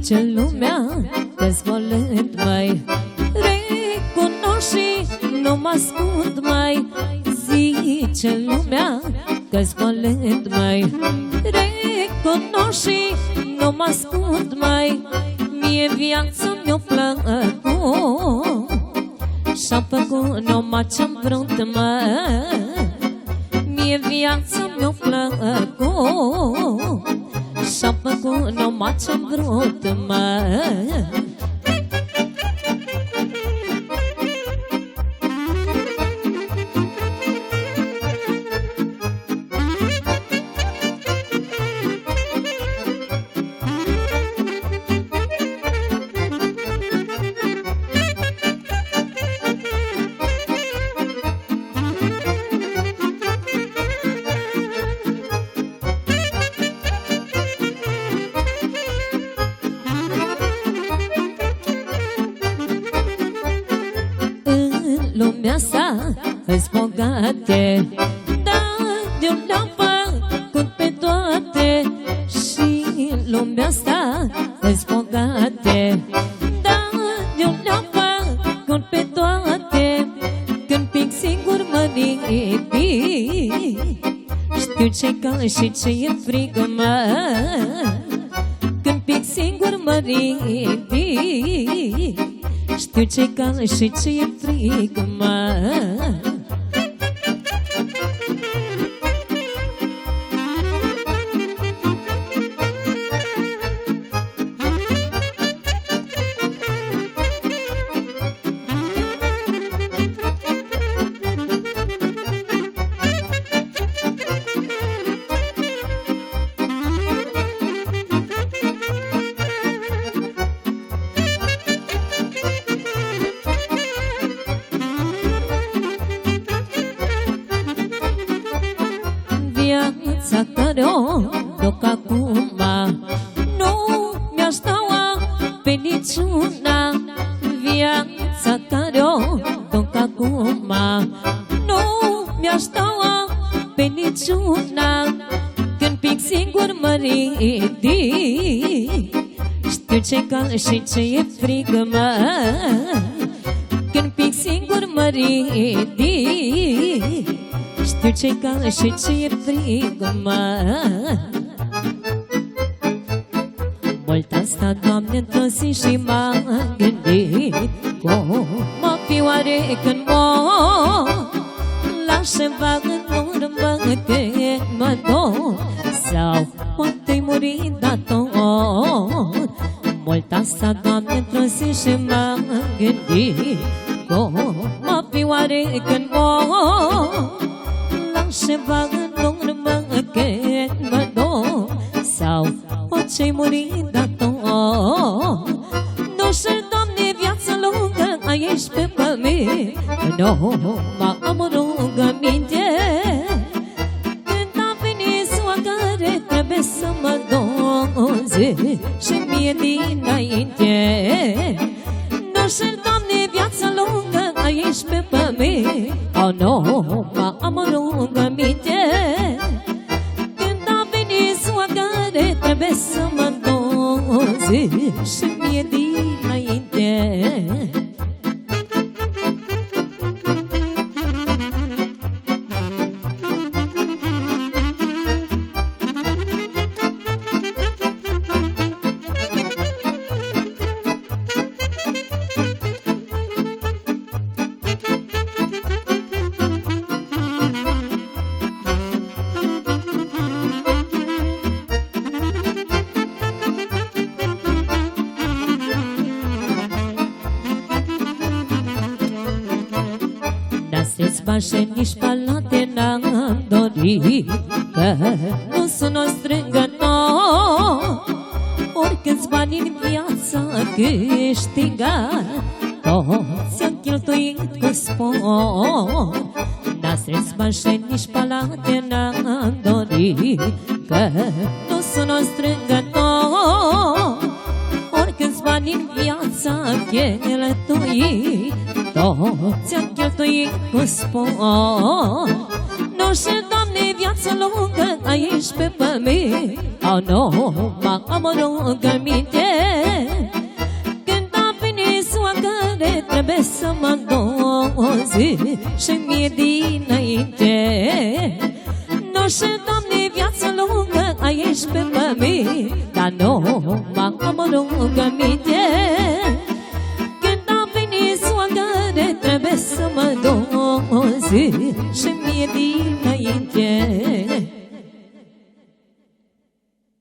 Zice lumea că-s volând, mai recunosc și nu mă ascund, mai. Zice lumea că-s volând, mai recunosc și nu mă ascund, mai. Mie viața mi-o plăcut și-am făcut numai ce-am vrut, mai. Mie viața mi-o plăcut și-am făcut numai ce-am vrut, mai. Lumea asta îs bogate, dar de-un le-am făcut pe toate. Și lumea asta îs bogate, dar de-un le-am făcut pe toate. Când pic singur mă ridic, știu ce-i cald și ce-i frig, mă. Când pic singur mă ridic, știu ce-i cald și ce-i frig, mă. Viața care-o duc acum nu mi-aș da pe niciuna. Viața care-o duc acum nu mi-aș da pe niciuna. Când pic singur mă ridic, știu ce-i cald și ce-i frig, mă. Când pic singur mă ridic, știu ce-i cald și ce-i frig, mă. Mult asta, Doamne, într-o zi și m-am gândit cum mă fi oare când mor. Las ceva în urmă că mă dor, sau poate-i muri dator. Mult asta, Doamne, într-o zi și m-am gândit cum mă fi oare când mor. Ceva în urmă că mă dor, sau orice-i muri dator. Nu știu, Doamne, viața lungă aici pe pământ, nu mă am rugăminte. Când a venit ziua care trebuie să mă doze și mie dinainte. Nu știu, Doamne, viața lungă aici pe pământ, oh, nu mă am rugăminte. Când a venit ziua care trebuie să mă doze și mie dinainte. Pașe, nici palate n-am dorit, că nu sunt o strângător. Oricâți bani în viața câștigat, toți am cheltuit cu spor. N-a strâns pașe, nici palate n-am dorit, că nu sunt o strângător. Oricâți bani în viața cheltuit, toți am cheltuit cu spor. Nu știu, Doamne, viața lungă aici pe pământ, oh, nu mă am rugăminte. și, Doamne, viață lungă aici pe pământ, dar nu m-am omorât minte. Când a venit ziua care trebuie să mă duc și mie dinainte.